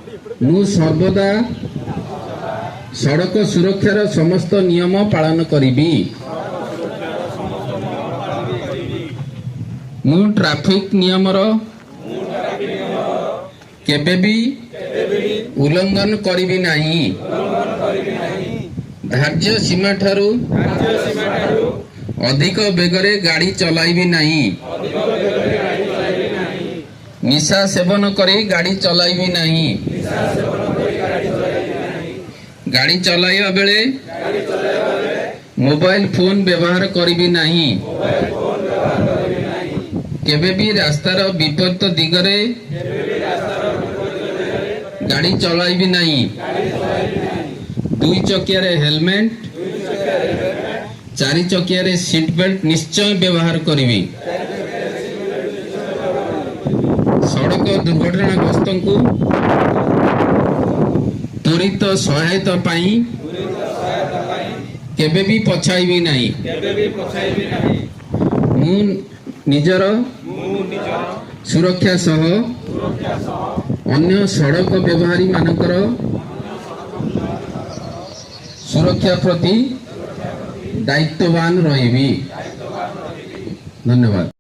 ମୁଁ ସର୍ବଦା ସଡ଼କ ସୁରକ୍ଷାର ସମସ୍ତ ନିୟମ ପାଳନ କରିବି। ମୁଁ ଟ୍ରାଫିକ ନିୟମର କେବେ ବି ଉଲ୍ଲଂଘନ କରିବି ନାହିଁ। ଧାର୍ଯ୍ୟ ସୀମା ଠାରୁ ଅଧିକ ବେଗରେ ଗାଡ଼ି ଚଲାଇବି ନାହିଁ। ନିଶା ସେବନ କରି ଗାଡ଼ି ଚଲାଇବି ନାହିଁ। ଗାଡ଼ି ଚଲାଇବା ବେଳେ ମୋବାଇଲ ଫୋନ ବ୍ୟବହାର କରିବି ନାହିଁ। କେବେ ବି ରାସ୍ତାର ବିପରୀତ ଦିଗରେ ଗାଡ଼ି ଚଲାଇବି ନାହିଁ। ଦୁଇ ଚକିଆରେ ହେଲମେଟ, ଚାରି ଚକିଆରେ ସିଟ୍ ବେଲ୍ଟ ନିଶ୍ଚୟ ବ୍ୟବହାର କରିବି। ସଡ଼କ ଦୁର୍ଘଟଣାଗ୍ରସ୍ତଙ୍କୁ ତ୍ୱରିତ ସହାୟତା ପାଇଁ କେବେ ବି ପଛାଇବି ନାହିଁ। ମୁଁ ନିଜର ସୁରକ୍ଷା ସହ ଅନ୍ୟ ସଡ଼କ ବ୍ୟବହାରୀ ମାନଙ୍କର ସୁରକ୍ଷା ପ୍ରତି ଦାୟିତ୍ୱବାନ ରହିବି। ଧନ୍ୟବାଦ।